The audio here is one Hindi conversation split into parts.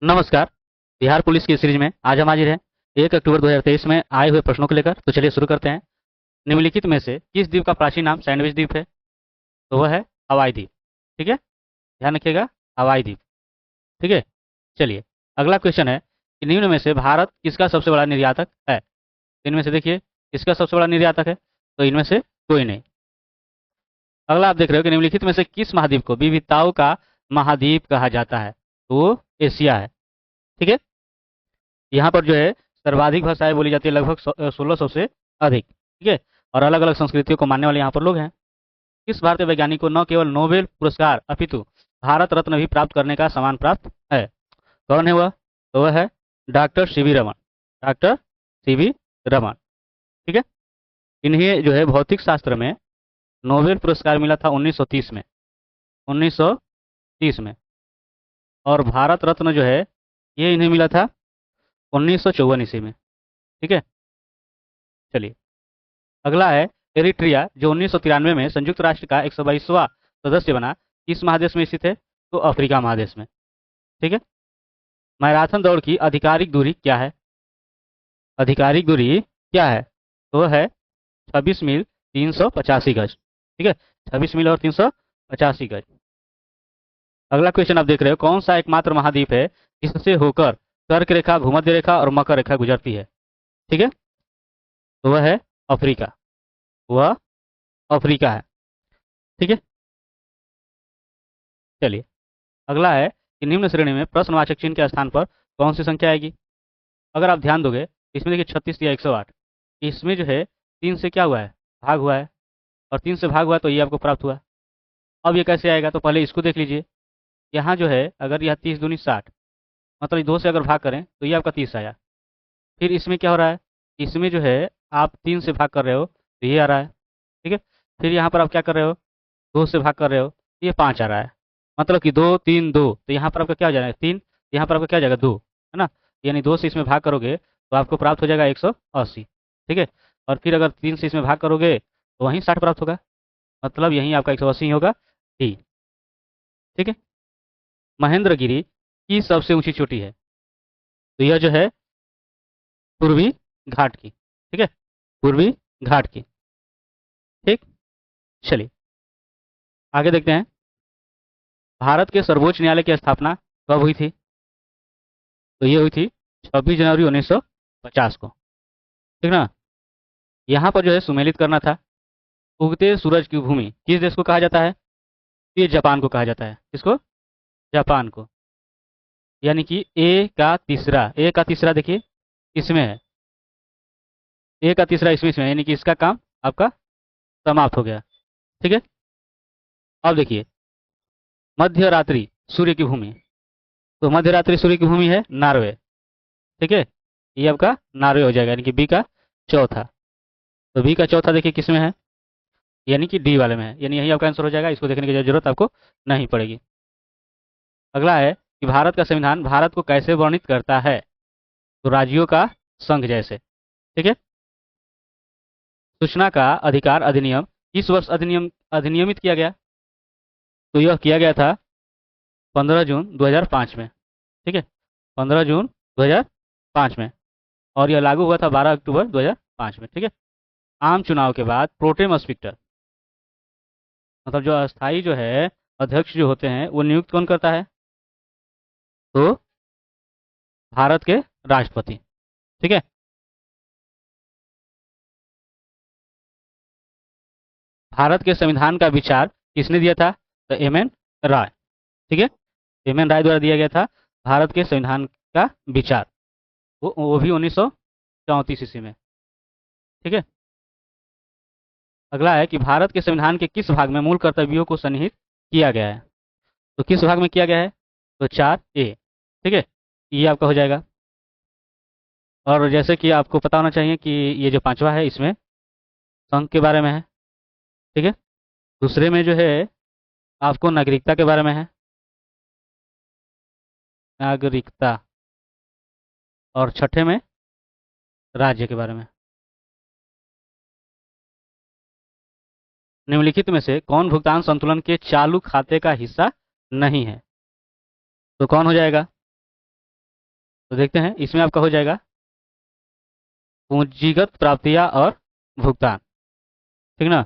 नमस्कार। बिहार पुलिस की सीरीज में आज हम हाजिर हैं 1 अक्टूबर 2023 में आए हुए प्रश्नों को लेकर। तो चलिए शुरू करते हैं। निम्नलिखित में से किस द्वीप का प्राचीन नाम सैंडविच द्वीप है? तो वह है हवाई द्वीप। ठीक है, ध्यान रखिएगा, हवाई द्वीप। ठीक है, चलिए अगला क्वेश्चन है कि निम्न में से भारत किसका सबसे बड़ा निर्यातक है? इनमें से देखिए किसका सबसे बड़ा निर्यातक है, तो इनमें से कोई नहीं। अगला आप देख रहे हो कि निम्नलिखित में से किस महाद्वीप को विविधताओं का महाद्वीप कहा जाता है? तो वो एशिया है। ठीक है, यहाँ पर जो है सर्वाधिक भाषाएं बोली जाती है, लगभग 1600 से अधिक। ठीक है, और अलग अलग संस्कृतियों को मानने वाले यहाँ पर लोग हैं। किस भारतीय वैज्ञानिक को न केवल नोबेल पुरस्कार अपितु भारत रत्न भी प्राप्त करने का सम्मान प्राप्त है? कौन है वह? तो वह है doctor CV Raman. Doctor CV Raman. ठीक है, इन्हें जो है भौतिक शास्त्र में नोबेल पुरस्कार मिला था 1930 में। 1930 में। और भारत रत्न जो है ये इन्हें मिला था 1954 ईस्वी में। ठीक है, चलिए अगला है एरिट्रिया जो 1993 में संयुक्त राष्ट्र का 122वां सदस्य बना, किस महादेश में स्थित है? तो अफ्रीका महादेश में। ठीक है, मैराथन दौड़ की आधिकारिक दूरी क्या है? आधिकारिक दूरी क्या है? तो है 26 मील 385 गज। ठीक है, 26 मील और 385 गज। अगला क्वेश्चन आप देख रहे हो, कौन सा एकमात्र महाद्वीप है जिससे होकर कर्क रेखा, भूमध्य रेखा और मकर रेखा गुजरती है? ठीक है, तो वह है अफ्रीका। वह अफ्रीका है। ठीक है, चलिए अगला है कि निम्न श्रेणी में प्रश्नवाचक चिन्ह के स्थान पर कौन सी संख्या आएगी? अगर आप ध्यान दोगे इसमें देखिए 36 या 108, इसमें जो है 3 से क्या हुआ है, भाग हुआ है, और 3 से भाग हुआ है, तो ये आपको प्राप्त हुआ। अब ये कैसे आएगा, तो पहले इसको देख लीजिए। यहाँ जो है अगर यह 30 दूनी 60, मतलब 2 से अगर भाग करें तो ये आपका 30 आया। फिर इसमें क्या हो रहा है, इसमें जो है आप 3 से भाग कर रहे हो तो ये आ रहा है। ठीक है, फिर यहाँ पर आप क्या कर रहे हो, 2 से भाग कर रहे हो तो ये 5 आ रहा है। मतलब कि 2 3 2, तो यहाँ पर आपका क्या हो जाएगा 3, यहाँ पर आपका क्या हो जाएगा 2, है ना? यानी 2 से इसमें भाग करोगे तो आपको प्राप्त हो जाएगा 180। ठीक है, और फिर अगर 3 से इसमें भाग करोगे तो वहीं 60 प्राप्त होगा। मतलब यहीं आपका 180 ही होगा। डी। ठीक है, महेंद्रगिरी की सबसे ऊंची चोटी है? तो यह जो है पूर्वी घाट की। ठीक है, पूर्वी घाट की। ठीक, चलिए आगे देखते हैं। भारत के सर्वोच्च न्यायालय की स्थापना कब हुई थी? तो ये हुई थी 26 जनवरी 1950 को। ठीक ना? यहाँ पर जो है सुमेलित करना था। उगते सूरज की भूमि किस देश को कहा जाता है? ये जापान को कहा जाता है। किसको? जापान को। यानी कि ए का तीसरा देखिए इसमें है, ए का तीसरा इसमें है, यानी कि इसका काम आपका समाप्त हो गया। ठीक है, अब देखिए मध्य रात्रि सूर्य की भूमि। तो मध्य रात्रि सूर्य की भूमि है नॉर्वे। ठीक है, ये आपका नॉर्वे हो जाएगा, यानी कि बी का चौथा। तो बी का चौथा देखिए किसमें है, यानी कि डी वाले में है, यानी यही आपका आंसर हो जाएगा। इसको देखने की जरूरत आपको नहीं पड़ेगी। अगला है कि भारत का संविधान भारत को कैसे वर्णित करता है? तो राज्यों का संघ जैसे। ठीक है, सूचना का अधिकार अधिनियम किस वर्ष अधिनियमित किया गया? तो यह किया गया था 15 जून 2005 में। ठीक है, 15 जून 2005 में, और यह लागू हुआ था 12 अक्टूबर 2005 में। ठीक है, आम चुनाव के बाद प्रोटेम स्पीकर, मतलब जो अस्थाई जो है अध्यक्ष जो होते हैं वो नियुक्त कौन करता है? तो भारत के राष्ट्रपति। ठीक है, भारत के संविधान का विचार किसने दिया था? तो एम एन राय। ठीक है, एम एन राय द्वारा दिया गया था भारत के संविधान का विचार। वो भी 1934 ईस्वी में। ठीक है, अगला है कि भारत के संविधान के किस भाग में मूल कर्तव्यों को सन्निहित किया गया है? तो किस भाग में किया गया है? तो 4A। ठीक है, ये आपका हो जाएगा। और जैसे कि आपको पता होना चाहिए कि ये जो पांचवा है इसमें संघ के बारे में है। ठीक है, दूसरे में जो है आपको नागरिकता के बारे में है, नागरिकता। और छठे में राज्य के बारे में। निम्नलिखित में से कौन भुगतान संतुलन के चालू खाते का हिस्सा नहीं है? तो कौन हो जाएगा? तो देखते हैं, इसमें आपका हो जाएगा पूंजीगत प्राप्तियां और भुगतान, ठीक ना।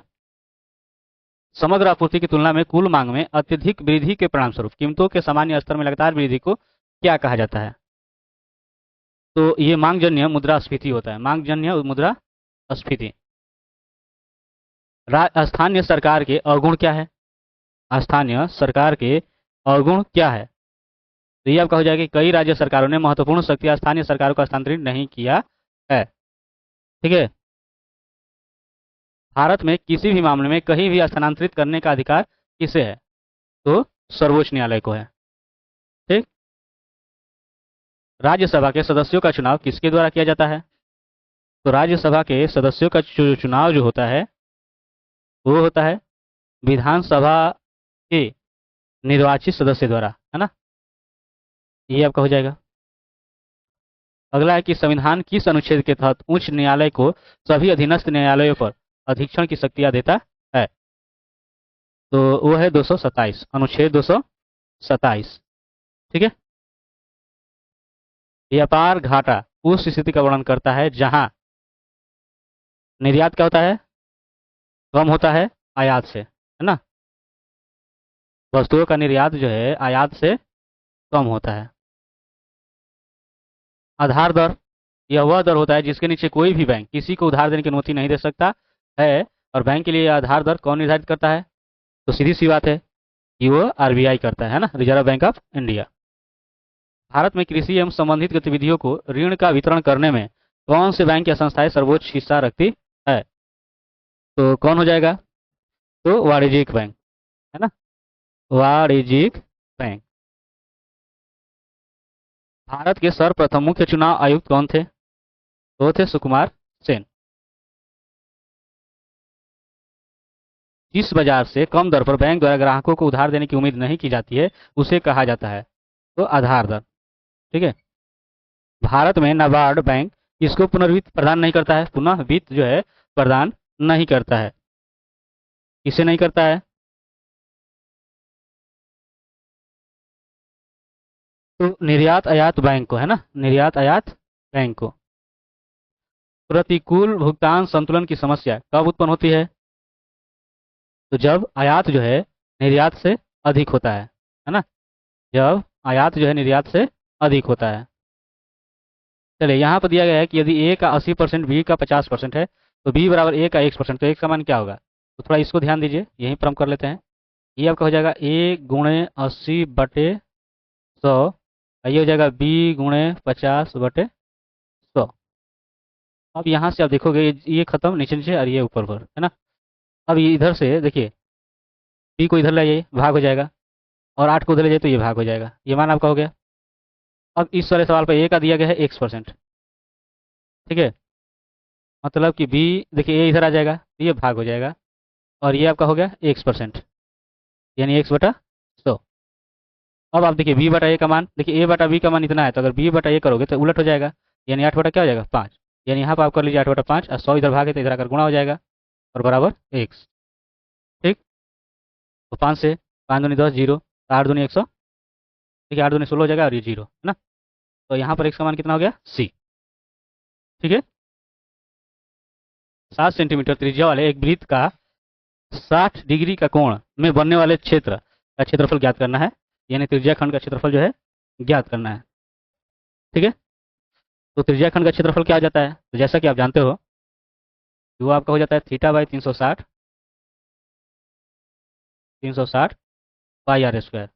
समग्र आपूर्ति की तुलना में कुल मांग में अत्यधिक वृद्धि के परिणामस्वरूप कीमतों के सामान्य स्तर में लगातार वृद्धि को क्या कहा जाता है? तो ये मांगजन्य मुद्रास्फीति होता है, मांगजन्य मुद्रास्फीति। स्थानीय सरकार के अवगुण क्या है? स्थानीय सरकार के अवगुण क्या है? तो ये आपका हो जाएगा कि कई राज्य सरकारों ने महत्वपूर्ण शक्तियां स्थानीय सरकारों को हस्तांतरित नहीं किया है, ठीक है। भारत में किसी भी मामले में कहीं भी स्थानांतरित करने का अधिकार किसे है? तो सर्वोच्च न्यायालय को है, ठीक। राज्यसभा के सदस्यों का चुनाव किसके द्वारा किया जाता है? तो राज्यसभा के सदस्यों का चुनाव जो होता है वो होता है विधानसभा के निर्वाचित सदस्य द्वारा, है ना। ये आपका हो जाएगा। अगला है कि संविधान किस अनुच्छेद के तहत उच्च न्यायालय को सभी अधीनस्थ न्यायालयों पर अधीक्षण की शक्तियां देता है? तो वो है 227, अनुच्छेद 227, ठीक है। व्यापार घाटा उस स्थिति का वर्णन करता है जहां निर्यात क्या होता है? कम होता है आयात से, है ना। वस्तुओं का निर्यात जो है आयात से कम होता है। आधार दर, यह वह दर होता है जिसके नीचे कोई भी बैंक किसी को उधार देने की अनुमति नहीं दे सकता है। और बैंक के लिए आधार दर कौन निर्धारित करता है? तो सीधी सी बात है कि वो आरबीआई करता है ना, reserve bank of India. Bharat में कृषि एवं संबंधित गतिविधियों को ऋण का वितरण करने में कौन से बैंक या संस्थाएं सर्वोच्च हिस्सा रखती है? तो कौन हो जाएगा? तो वाणिज्यिक बैंक, है ना, वाणिज्यिक बैंक। भारत के सर्वप्रथम मुख्य चुनाव आयुक्त कौन थे? वो थे सुकुमार सेन। जिस बाजार से कम दर पर बैंक द्वारा ग्राहकों को उधार देने की उम्मीद नहीं की जाती है उसे कहा जाता है? तो आधार दर, ठीक है। भारत में नाबार्ड बैंक इसको पुनर्वित्त प्रदान नहीं करता है, पुनः वित्त जो है प्रदान नहीं करता है। किसे नहीं करता है? तो निर्यात आयात बैंक को, है ना, निर्यात आयात बैंक को। प्रतिकूल भुगतान संतुलन की समस्या कब उत्पन्न होती है? तो जब आयात जो है निर्यात से अधिक होता है ना, जब आयात जो है निर्यात से अधिक होता है। चलिए, यहाँ पर दिया गया है कि यदि ए का 80%, बी का 50% है तो बी बराबर ए का 1%, तो एक का मान क्या होगा? तो थोड़ा इसको ध्यान दीजिए, यहीं पर हम कर लेते हैं। ये आपका हो जाएगा ए गुणे 80/100, ये हो जाएगा बी गुणे 50/100। अब यहाँ से आप देखोगे ये खत्म नीचे नीचे और ये ऊपर ऊपर, है ना। अब ये इधर से देखिए, बी को इधर ले जाइए भाग हो जाएगा, और 8 को उधर ले जाइए तो ये भाग हो जाएगा, ये मान आपका हो गया। अब इस वाले सवाल पर ए का दिया गया है 1%, ठीक है। मतलब कि बी, देखिए ए इधर आ जाएगा तो ये भाग हो जाएगा, और ये आपका हो गया 1%, यानी 1/100। अब आप देखिए बी बटा ए का मान, देखिए ए बटा बी का मान इतना है, तो अगर बी बटा ए करोगे तो उलट हो जाएगा, यानी 8 बटा क्या हो जाएगा 5, यानी यहाँ पर आप कर लीजिए 8/5, और 100 इधर भागे तो इधर आकर गुणा हो जाएगा और बराबर 1, ठीक। तो 5 से 5 दूनी 10, जीरो, 8 दूनी 100, देखिए 8 दूनी 16 हो जाएगा और ये जीरो, है ना। तो यहाँ पर एक समान कितना हो गया? सी, ठीक है। 7 सेंटीमीटर त्रिज्या वाले एक वृत्त का 60 डिग्री का कोण में बनने वाले क्षेत्र का क्षेत्रफल ज्ञात करना है, यानी त्रिज्या खंड का क्षेत्रफल जो है ज्ञात करना है, ठीक है। तो त्रिज्या खंड का क्षेत्रफल क्या हो जाता है? तो जैसा कि आप जानते हो वो आपका हो जाता है θ/360, 360 पाई आर स्क्वायर,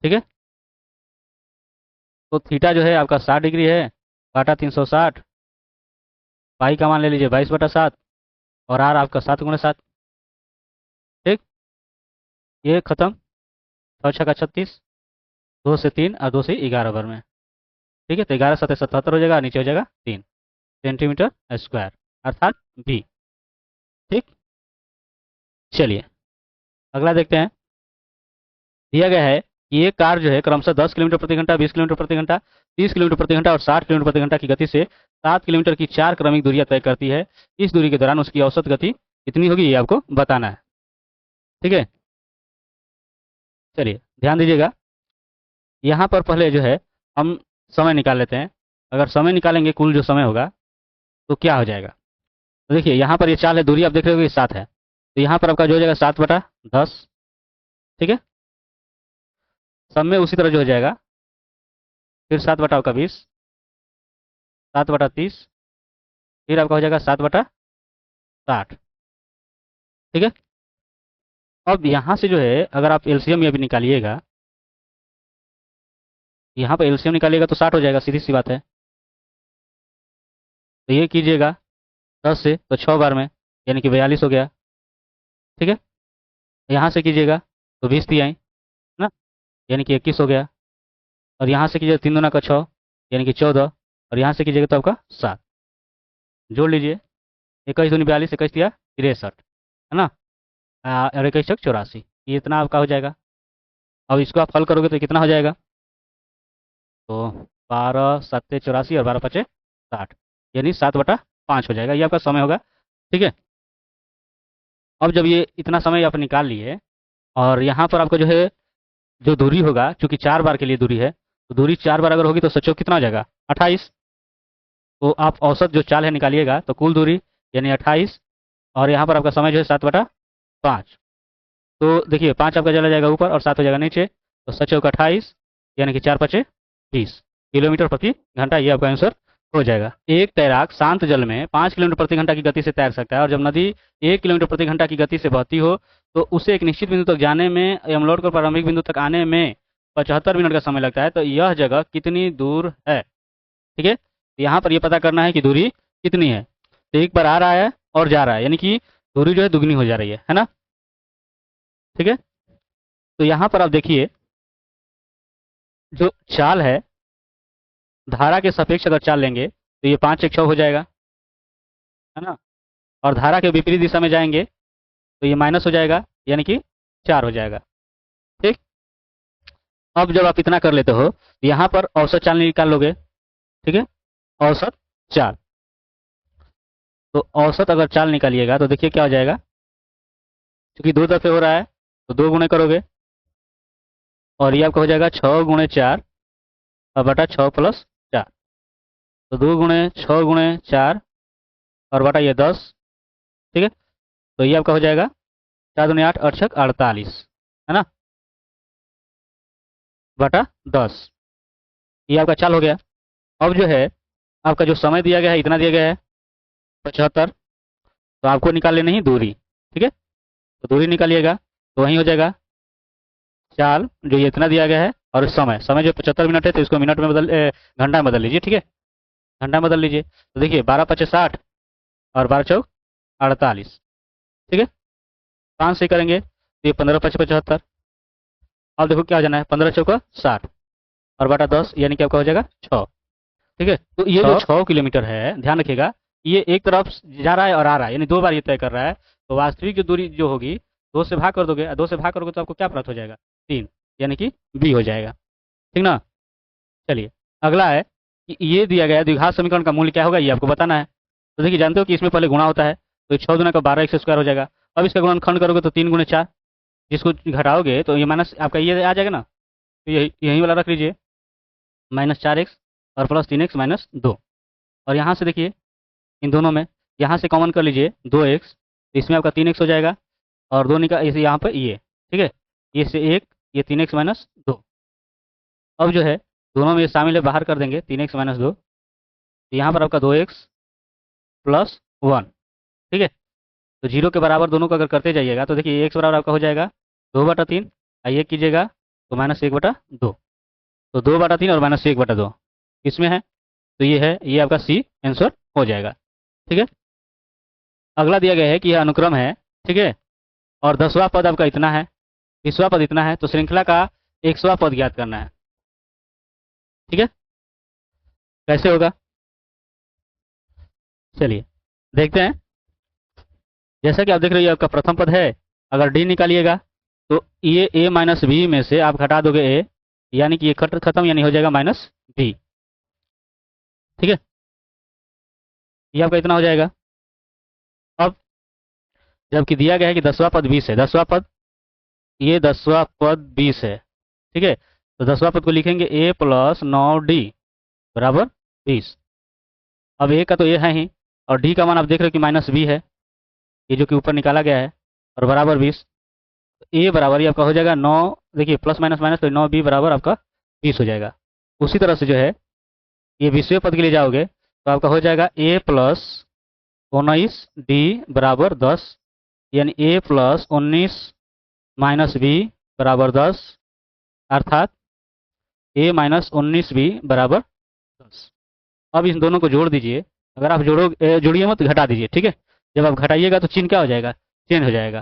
ठीक है। तो थीटा जो है आपका 60 डिग्री है, काटा 360, पाई का मान ले लीजिए 22/7, और आर आपका 7 × 7, ठीक। ये खत्म, 6×6 = 36, 2 से 3 और 2 से 11 भर में, ठीक है। तो 11×7 = 77 हो जाएगा, नीचे हो जाएगा 3 सेंटीमीटर स्क्वायर, अर्थात बी, ठीक। चलिए अगला देखते हैं। दिया गया है कि एक कार जो है क्रमशः 10 किलोमीटर प्रति घंटा, 20 किलोमीटर प्रति घंटा, 30 किलोमीटर प्रति घंटा और 60 किलोमीटर प्रति घंटा की गति से 7 किलोमीटर की 4 क्रमिक दूरियां तय करती है। इस दूरी के दौरान उसकी औसत गति कितनी होगी, ये आपको बताना है, ठीक है। चलिए ध्यान दीजिएगा, यहाँ पर पहले जो है हम समय निकाल लेते हैं। अगर समय निकालेंगे कुल जो समय होगा तो क्या हो जाएगा। तो देखिए यहाँ पर ये 4 है, दूरी आप देख रहे हो ये 7 है, तो यहाँ पर आपका जो हो जाएगा 7/10। ठीक है, सब में उसी तरह जो हो जाएगा, फिर 7/20, 7/30, फिर आपका हो जाएगा 7/60। ठीक है, अब यहाँ से जो है अगर आप एलसीएम ये भी निकालिएगा, यहाँ पर एलसीएम निकालिएगा तो 60 हो जाएगा, सीधी सी बात है। तो ये कीजिएगा 10 से तो 6 बार में, यानी कि 42 हो गया। ठीक है, यहाँ से कीजिएगा तो 20 तिहाई ना, यानी कि 21 हो गया। और यहाँ से कीजिएगा 3 दूना का 6, यानी कि 14। और यहाँ से कीजिएगा तो आपका 7। जोड़ लीजिए, 21 दूनी 42, 21 तिया 63, है ना। और 21 चौक 84, ये इतना आपका हो जाएगा। अब इसको आप हल करोगे तो कितना हो जाएगा, तो 12×7 = 84 और 12×5 = 60, यानी 7/5 हो जाएगा, ये आपका समय होगा। ठीक है, अब जब ये इतना समय आप निकाल लिए और यहाँ पर आपको जो है जो दूरी होगा, चूंकि 4 बार के लिए दूरी है, तो दूरी 4 बार अगर होगी तो सचो कितना हो जाएगा 28। तो आप औसत जो चाल है निकालिएगा तो कुल दूरी यानी 28, और यहाँ पर आपका समय जो है 7/5। तो देखिए 5 आपका चला जाएगा ऊपर और 7 हो जाएगा नीचे, तो सचो का 28, यानी कि 4×5 = 20 किलोमीटर प्रति घंटा, ये आपका आंसर हो जाएगा। एक तैराक शांत जल में 5 किलोमीटर प्रति घंटा की गति से तैर सकता है, और जब नदी 1 किलोमीटर प्रति घंटा की गति से बहती हो तो उसे एक निश्चित बिंदु तक जाने में यमलोड को प्रारंभिक बिंदु तक आने में 75 मिनट का समय लगता है। तो यह जगह कितनी दूर है। ठीक है, तो यहाँ पर ये पता करना है कि दूरी कितनी है। तो एक बार आ रहा है और जा रहा है, यानी कि दूरी जो है दुगनी हो जा रही है ना। ठीक है, तो यहाँ पर आप देखिए जो चाल है, धारा के सापेक्ष अगर चाल लेंगे तो ये 5×1 = 6 हो जाएगा, है ना। और धारा के विपरीत दिशा में जाएंगे तो ये माइनस हो जाएगा, यानी कि 4 हो जाएगा। ठीक, अब जब आप इतना कर लेते हो तो यहाँ पर औसत चाल निकाल लोगे। ठीक है, औसत चाल, तो औसत अगर चाल निकालिएगा तो देखिए क्या हो जाएगा, क्योंकि 2 दफे हो रहा है तो 2 गुणे करोगे और ये आपका हो जाएगा 6×4 और बटा 6+4, तो 2×6×4 और बटा ये 10। ठीक है, तो ये आपका हो जाएगा 4 दूनी 8 और 6 48, है ना, बटा 10। ये आपका चाल हो गया। अब जो है आपका जो समय दिया गया है इतना दिया गया है 75, तो आपको निकाल लेनी है दूरी। ठीक है, तो दूरी निकालिएगा तो वही हो जाएगा चाल जो ये इतना दिया गया है, और समय समय जो 75 मिनट है तो इसको मिनट में घंटा में बदल लीजिए। ठीक है, घंटा में बदल लीजिए, तो देखिए 12×5 = 60 और 12×4 = 48। ठीक है, 5 से करेंगे तो ये 15×5 = 75। अब देखो क्या हो जाना है, 15×4 = 60 और बटा 10, यानी कि आपका हो जाएगा 6। ठीक है, तो ये जो 6 किलोमीटर है, ध्यान रखिएगा ये एक तरफ जा रहा है और आ रहा है, यानी 2 बार ये तय कर रहा है। तो वास्तविक जो दूरी जो होगी 2 से भाग कर दोगे, 2 से भाग करोगे तो आपको क्या प्राप्त हो जाएगा 3, यानी कि बी हो जाएगा। ठीक ना। चलिए अगला है कि ये दिया गया द्विघात समीकरण का मूल्य क्या होगा, ये आपको बताना है। तो देखिए जानते हो कि इसमें पहले गुणा होता है, तो 6 दूना का 12x² हो जाएगा। अब इसका गुणनखंड करोगे तो 3×4, जिसको घटाओगे तो ये माइनस आपका ये आ जाएगा ना, तो यही वाला रख लीजिए, -4x और +3x - 2। और यहाँ से देखिए इन दोनों में यहाँ से कॉमन कर लीजिए 2x, तो इसमें आपका 3x हो जाएगा, और 2 निकाल इसे यहाँ पर ये। ठीक है, ये से 1, ये 3x - 2। अब जो है दोनों में ये शामिल है, बाहर कर देंगे 3x - 2, तो यहाँ पर आपका 2x + 1। ठीक है, तो 0 के बराबर दोनों को अगर करते जाइएगा तो देखिए x बराबर आपका हो जाएगा 2/3, ये कीजिएगा तो -1/2, तो 2/3 और -1/2 किसमें है, तो ये है, ये आपका सी आंसर हो जाएगा। ठीक है, अगला दिया गया है कि यह अनुक्रम है। ठीक है, और 10वां पद आपका इतना है, 20वां पद इतना है, तो श्रृंखला का 100वां पद ज्ञात करना है। ठीक है, कैसे होगा चलिए देखते हैं। जैसा कि आप देख रहे हो आपका प्रथम पद है, अगर डी निकालिएगा तो ये a - b में से आप घटा दोगे a, यानी कि ये खत्म, यानी हो जाएगा -b। ठीक है, ये आपका इतना हो जाएगा। अब जबकि दिया गया है कि 10वां पद 20 है, 10वां पद, ये 10वां पद 20 है। ठीक है, तो 10वां पद को लिखेंगे a + 9d, बराबर 20। अब ए का तो ये है ही, और डी का मान आप देख रहे हो कि -b है, ये जो कि ऊपर निकाला गया है, और बराबर 20। ए बराबर ये आपका हो जाएगा 9, देखिए प्लस माइनस माइनस तो 9b बराबर आपका 20 हो जाएगा। उसी तरह से जो है ये 20वें पद के लिए जाओगे तो आपका हो जाएगा a प्लस 19d बराबर 10, यानी a प्लस 19 माइनस b बराबर 10, अर्थात a माइनस 19b बराबर 10। अब इन दोनों को जोड़ दीजिए। अगर आप जोड़िए मत, घटा दीजिए, ठीक है। जब आप घटाइएगा तो चिन्ह क्या हो जाएगा, चेंज हो जाएगा,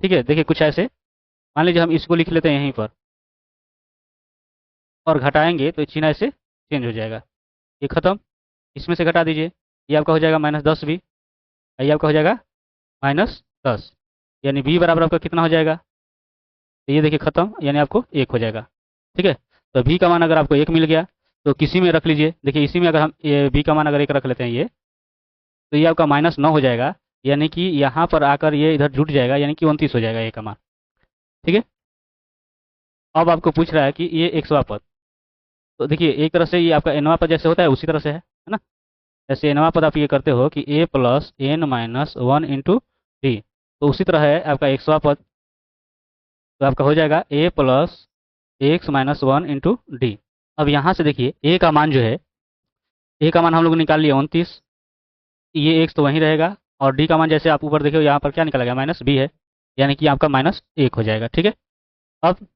ठीक है। देखिए कुछ ऐसे, मान लीजिए हम इसको लिख लेते हैं यहीं पर, और घटाएंगे तो चिन्ह ऐसे चेंज हो जाएगा। ये खत्म, इसमें से घटा दीजिए, ये आपका हो जाएगा -10b, ये आपका हो जाएगा -10, यानी b बराबर आपका कितना हो जाएगा, तो ये देखिए खत्म, यानी आपको 1 हो जाएगा, ठीक है। तो b का मान अगर आपको 1 मिल गया तो किसी में रख लीजिए। देखिए इसी में अगर हम ये b का मान अगर 1 रख लेते हैं ये, तो ये आपका -9 हो जाएगा, यानी कि यहाँ पर आकर ये इधर जुट जाएगा, यानी कि 29 हो जाएगा ये का मान, ठीक है। अब आपको पूछ रहा है कि ये 100वां पद, तो देखिए एक तरह से ये आपका nवां पद जैसे होता है उसी तरह से है ना। जैसे nवां पद आप ये करते हो कि a plus n minus 1 into D, तो उसी तरह है आपका 100वां पद, तो आपका हो जाएगा a plus x minus 1 into D. अब यहाँ से देखिए a का मान जो है, a का मान हम लोग निकाल लिए 29, ये x तो वहीं रहेगा, और डी का मान जैसे आप ऊपर देखिए यहाँ पर क्या निकला गया, -b है, यानी कि आपका -1 हो जाएगा, ठीक है। अब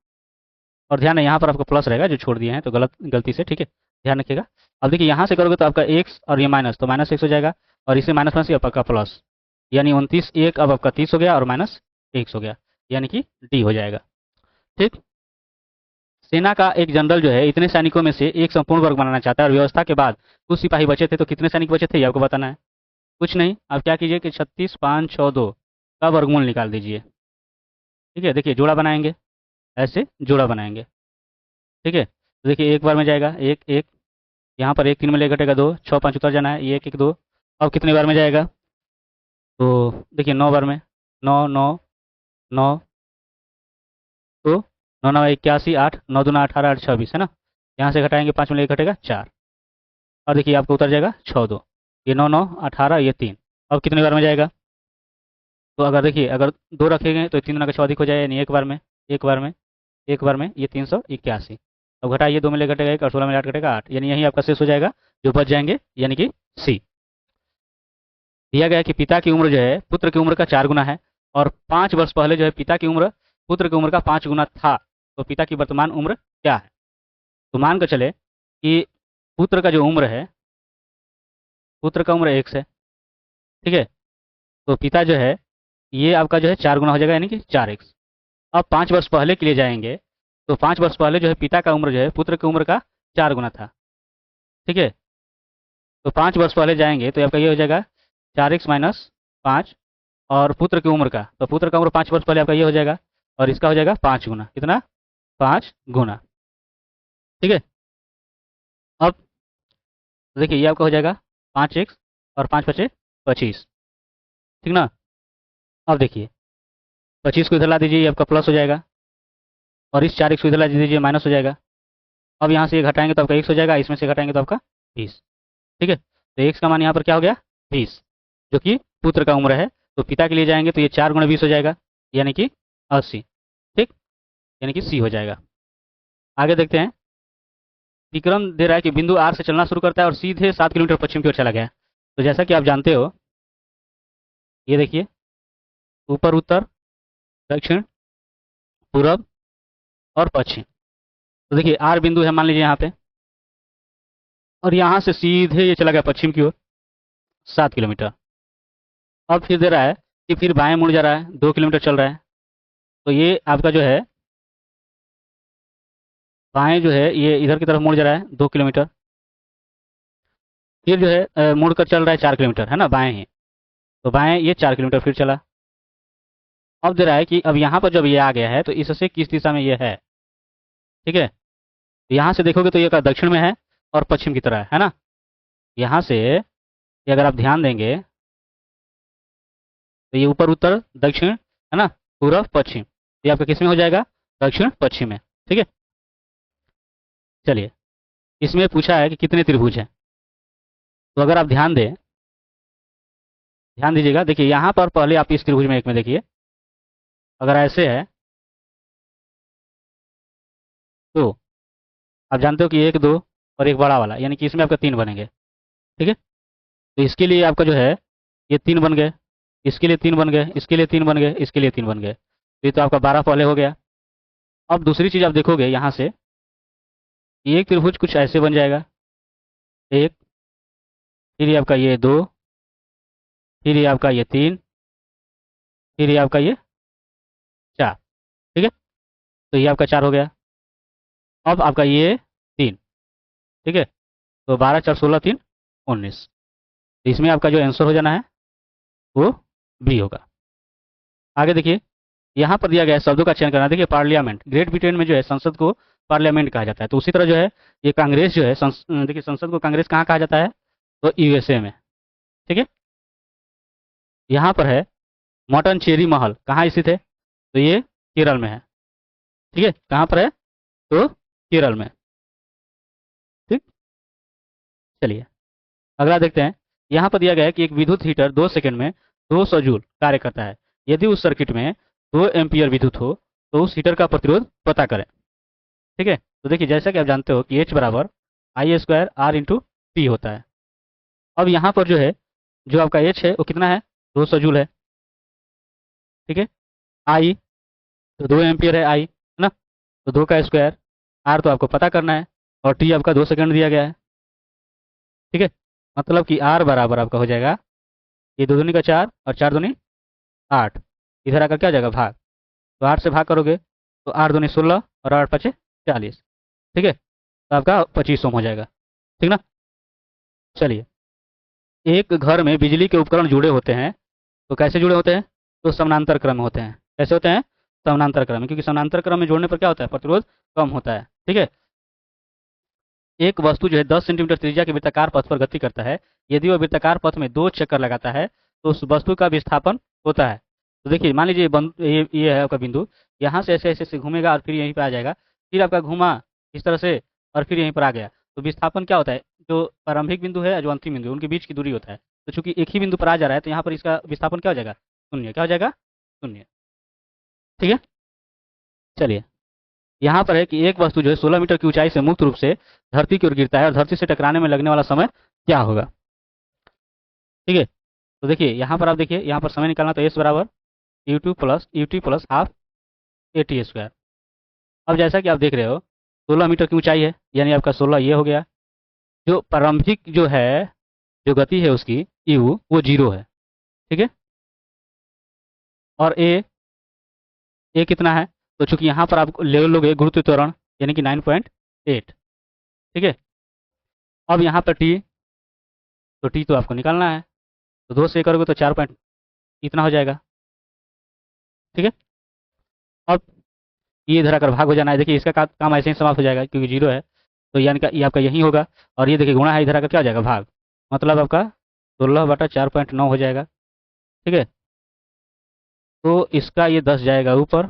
और ध्यान है यहाँ पर आपका प्लस रहेगा, जो छोड़ दिए हैं तो गलती से, ठीक है, ध्यान रखिएगा। अब देखिए यहाँ से करोगे तो आपका x और ये माइनस, तो -1 हो जाएगा, और इसे माइनस में से आपका प्लस, यानी 29 1 अब आपका 30 हो गया, और -1 हो गया, यानी कि डी हो जाएगा, ठीक। सेना का एक जनरल जो है इतने सैनिकों में से एक संपूर्ण वर्ग बनाना चाहता है, और व्यवस्था के बाद कुछ सिपाही बचे थे, तो कितने सैनिक बचे थे ये आपको बताना है। कुछ नहीं, आप क्या कीजिए कि 36 5 6 2 का वर्गमूल निकाल दीजिए, ठीक है। देखिए जोड़ा बनाएंगे, ऐसे जोड़ा बनाएंगे, ठीक है। तो देखिए एक बार में जाएगा 1 1, यहाँ पर 1 3 में ले घटेगा 2, 6 5 उतर जाना है, ये 1 1 2। अब कितने बार में जाएगा, तो देखिए 9 बार में, 9 9 9, तो 9 9 81 8, 9 दूना 18 8 26 है ना। यहाँ से घटाएंगे 5 में ले घटेगा 4, और देखिए आपको उतर जाएगा 6 2, ये 9 9 18, ये 3। अब कितने बार में जाएगा, तो अगर देखिए अगर 2 रखेंगे तो 3 दूना का 6 अधिक हो जाएगा, यानी एक बार में, एक बार में, एक बार में, ये 381। अब घटाइए 2 में ले घटेगा 1, और 16 में 8 घटेगा 8, यानी यही आपका शेष हो जाएगा, जो बच जाएंगे, यानी कि सी। दिया गया है कि पिता की उम्र जो है पुत्र की उम्र का 4 गुना है, और 5 वर्ष पहले जो है पिता की उम्र पुत्र की उम्र का 5 गुना था, तो पिता की वर्तमान उम्र क्या है। तो मान कर चले कि पुत्र का जो उम्र है, पुत्र का उम्र 1 है, ठीक है। तो पिता जो है ये आपका जो है 4 गुना हो जाएगा, यानी कि 4x। अब 5 वर्ष पहले के लिए जाएंगे, तो 5 वर्ष पहले जो है पिता का उम्र जो है पुत्र की उम्र का 4 गुना था, ठीक है। तो 5 वर्ष पहले जाएंगे तो आपका ये हो जाएगा 4x माइनस 5, और पुत्र की उम्र का, तो पुत्र का उम्र 5 वर्ष पहले आपका ये हो जाएगा, और इसका हो जाएगा 5 गुना, कितना, 5 गुना, ठीक है। अब देखिए ये आपका हो जाएगा 5x, और 5 बचे 25, ठीक ना। अब देखिए 25 को इधर ला दीजिए, ये आपका प्लस हो जाएगा, और इस 4x को इधर ला दीजिए, माइनस हो जाएगा। अब यहाँ से ये घटाएंगे तो आपका x हो जाएगा, इसमें से घटाएंगे तो आपका 20, ठीक है। तो x का मान यहाँ पर क्या हो गया, 20, जो कि पुत्र का उम्र है। तो पिता के लिए जाएंगे तो ये 4 गुणा 20 हो जाएगा, यानी कि 80, ठीक, यानी कि सी हो जाएगा। आगे देखते हैं। विक्रम दे रहा है कि बिंदु आर से चलना शुरू करता है और सीधे 7 किलोमीटर पश्चिम की ओर चला गया। तो जैसा कि आप जानते हो, ये देखिए ऊपर उत्तर, दक्षिण, पूरब और पश्चिम। तो देखिए आर बिंदु है मान लीजिए यहाँ पे, और यहाँ से सीधे ये चला गया पश्चिम की ओर 7 किलोमीटर। अब फिर दे रहा है कि फिर बाएं मुड़ जा रहा है, 2 किलोमीटर चल रहा है। तो ये आपका जो है बाएं जो है ये इधर की तरफ मुड़ जा रहा है 2 किलोमीटर, फिर जो है मुड़ कर चल रहा है 4 किलोमीटर, है ना, बाएं ही। तो बाएं ये 4 किलोमीटर फिर चला। अब दे रहा है कि अब यहाँ पर जब ये आ गया है तो इससे किस दिशा में ये है, ठीक है। तो यहाँ से देखोगे तो ये का दक्षिण में है और पश्चिम की तरह है ना। यहाँ से ये अगर आप ध्यान देंगे तो ये ऊपर उत्तर, दक्षिण, है ना, पूरब पश्चिम, ये आपका किस में हो जाएगा, दक्षिण पश्चिम में, ठीक है। चलिए इसमें पूछा है कि कितने त्रिभुज हैं। तो अगर आप ध्यान दीजिएगा, देखिए यहाँ पर पहले आप इस त्रिभुज में एक में देखिए, अगर ऐसे है तो आप जानते हो कि एक दो और एक बड़ा वाला, यानी कि इसमें आपका 3 बनेंगे। ठीक है, तो इसके लिए आपका जो है ये 3 बन गए, इसके लिए 3 बन गए, इसके लिए 3 बन गए, इसके लिए 3 बन गए, तो ये तो आपका 12 पहले हो गया। अब दूसरी चीज आप देखोगे यहाँ से, कि एक त्रिभुज कुछ ऐसे बन जाएगा, एक, फिर ये आपका ये 2, फिर ये आपका ये 3, फिर ये आपका ये 4। ठीक है, तो ये आपका 4 हो गया। अब आपका ये 3। ठीक है, तो 12 4 16 3 19। तो इसमें आपका जो आंसर हो जाना है वो बी होगा। आगे देखिए, यहाँ पर दिया गया है शब्दों का चयन करना। देखिए पार्लियामेंट, ग्रेट ब्रिटेन में जो है संसद को पार्लियामेंट कहा जाता है, तो उसी तरह जो है ये कांग्रेस जो है देखिए संसद को कांग्रेस कहाँ कहा जाता है, तो यूएसए में। ठीक है, यहाँ पर है मट्टनचेरी महल, कहाँ स्थित है, तो ये केरल में है। ठीक है, कहाँ पर है, तो केरल में। ठीक, चलिए अगला देखते हैं। यहाँ पर दिया गया है कि एक विद्युत हीटर 2 सेकंड में 200 जूल कार्य करता है। यदि उस सर्किट में 2 एम्पियर विद्युत हो तो उस हीटर का प्रतिरोध पता करें। ठीक है, तो देखिए जैसा कि आप जानते हो कि H बराबर आई स्क्वायर आर इंटू पी होता है। अब यहाँ पर जो है, जो आपका H है वो कितना है, 200 जूल है। ठीक है, आई तो 2 एम्पियर है, आई है ना, तो 2 का स्क्वायर, आर तो आपको पता करना है, और टी आपका 2 सेकंड दिया गया है। ठीक है, मतलब कि आर बराबर आपका हो जाएगा, ये 2 दूनी का 4 और 4 दूनी 8, इधर आकर क्या हो जाएगा भाग, तो 8 से भाग करोगे तो 8 दूनी 16 और 8 पचे 40। ठीक है, तो आपका 25 ओम हो जाएगा। ठीक ना, चलिए, एक घर में बिजली के उपकरण जुड़े होते हैं, तो कैसे जुड़े होते हैं, तो समानांतर क्रम में होते हैं। कैसे होते हैं, समानांतर क्रम में, क्योंकि समानांतर क्रम में जोड़ने पर क्या होता है, प्रतिरोध कम होता है। ठीक है, एक वस्तु जो है 10 सेंटीमीटर त्रिज्या के वृत्ताकार पथ पर गति करता है। यदि वह वृत्ताकार पथ में 2 चक्कर लगाता है तो उस वस्तु का विस्थापन होता है। तो देखिए मान लीजिए ये है आपका बिंदु, यहाँ से ऐसे ऐसे से घूमेगा और फिर यहीं पर आ जाएगा, फिर आपका घूमा इस तरह से और फिर यहीं पर आ गया, तो विस्थापन क्या होता है, जो प्रारंभिक बिंदु है जो अंतिम बिंदु है उनके बीच की दूरी होता है। तो चूंकि एक ही बिंदु पर आ जा रहा है तो यहाँ पर इसका विस्थापन क्या हो जाएगा, शून्य। क्या हो जाएगा, शून्य। ठीक है, चलिए, यहाँ पर है कि एक वस्तु जो है 16 मीटर की ऊंचाई से मुक्त रूप से धरती की ओर गिरता है और धरती से टकराने में लगने वाला समय क्या होगा। ठीक है, तो देखिए यहाँ पर आप देखिए, यहाँ पर समय निकालना, तो एस बराबर U T plus half A T square. अब जैसा कि आप देख रहे हो 16 मीटर की ऊंचाई है, यानी आपका 16 ये हो गया। जो प्रारंभिक जो है, जो गति है उसकी यू वो 0 है। ठीक है, और ए कितना है, तो चूंकि यहाँ पर आप ले लोगे गुरुत्व त्वरण, यानी कि 9.8। ठीक है, अब यहाँ पर टी, तो टी तो आपको निकालना है, तो 2 से करोगे तो 4 पॉइंट इतना हो जाएगा। ठीक है, अब ये इधर आकर भाग हो जाना है। देखिए इसका काम ऐसे ही समाप्त हो जाएगा क्योंकि 0 है, तो यानी का ये आपका यही होगा, और ये देखिए गुणा है, इधर आकर क्या हो जाएगा भाग, मतलब आपका 16/4.9 हो जाएगा। ठीक है, तो इसका ये 10 जाएगा ऊपर,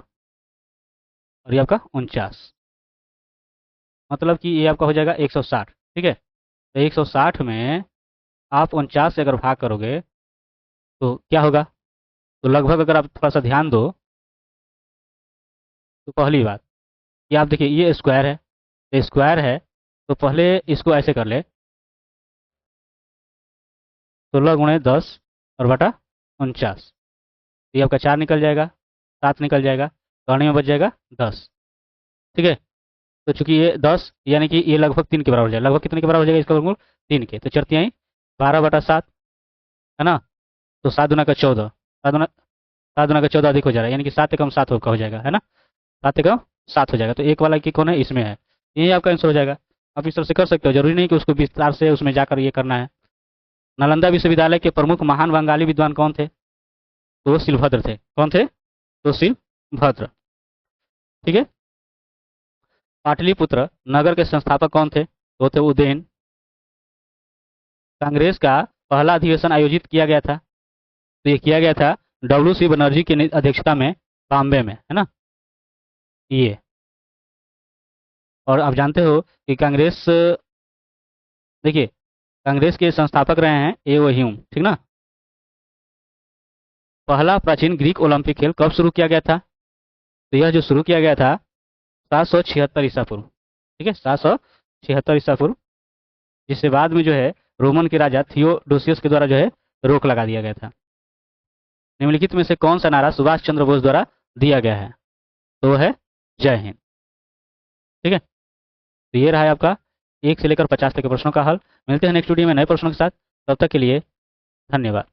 और ये आपका 49, मतलब कि ये आपका हो जाएगा 160। ठीक है, तो 160 में आप 49 से अगर भाग करोगे तो क्या होगा, तो लगभग अगर आप थोड़ा सा ध्यान दो, तो पहली बात ये आप देखिए ये स्क्वायर है, तो स्क्वायर है तो पहले इसको ऐसे कर ले, 16 × 10 और बटा 49, तो ये आपका 4 निकल जाएगा, 7 निकल जाएगा, करने में बच जाएगा 10। ठीक है, तो चूंकि ये 10 यानी कि ये लगभग 3 के बराबर हो जाएगा, लगभग कितने के बराबर हो जाएगा, इसका वर्गमूल 3 के, तो चरतियाई 12/7 है ना, तो 7 दूना का 14, 7 दूना का 14 अधिक हो जा रहा है, यानी कि 7 एकम 7 का हो जाएगा, है ना, 7 एकम 7 हो जाएगा, तो एक वाला की कौन है, इसमें है, यही आपका आंसर हो जाएगा। आप इस तरह से कर सकते हो, जरूरी नहीं कि उसको विस्तार से उसमें जाकर ये करना है। नालंदा विश्वविद्यालय के प्रमुख महान बंगाली विद्वान कौन थे, तो शिलभद्र थे। कौन थे, तो शिलभद्र। ठीक है, पाटलिपुत्र नगर के संस्थापक कौन थे, तो थे उदयन। कांग्रेस का पहला अधिवेशन आयोजित किया गया था, तो ये किया गया था WC बनर्जी की अध्यक्षता में, बॉम्बे में, है ना ये। और आप जानते हो कि कांग्रेस देखिए, कांग्रेस के संस्थापक रहे हैं एओ ह्यूम, ठीक ना। पहला प्राचीन ग्रीक ओलंपिक खेल कब शुरू किया गया था? तो यह जो शुरू किया गया था 776 ईसा पूर्व, ठीक है, 776 ईसा पूर्व, जिससे बाद में जो है रोमन के राजा थियोडोसियस के द्वारा जो है रोक लगा दिया गया था। निम्नलिखित में से कौन सा नारा सुभाष चंद्र बोस द्वारा दिया गया है? तो वो है जय हिंद, ठीक है। तो ये रहा है आपका 1 से लेकर 50 तक के प्रश्नों का हल। मिलते हैं नेक्स्ट वीडियो में नए प्रश्नों के साथ, तब तक के लिए धन्यवाद।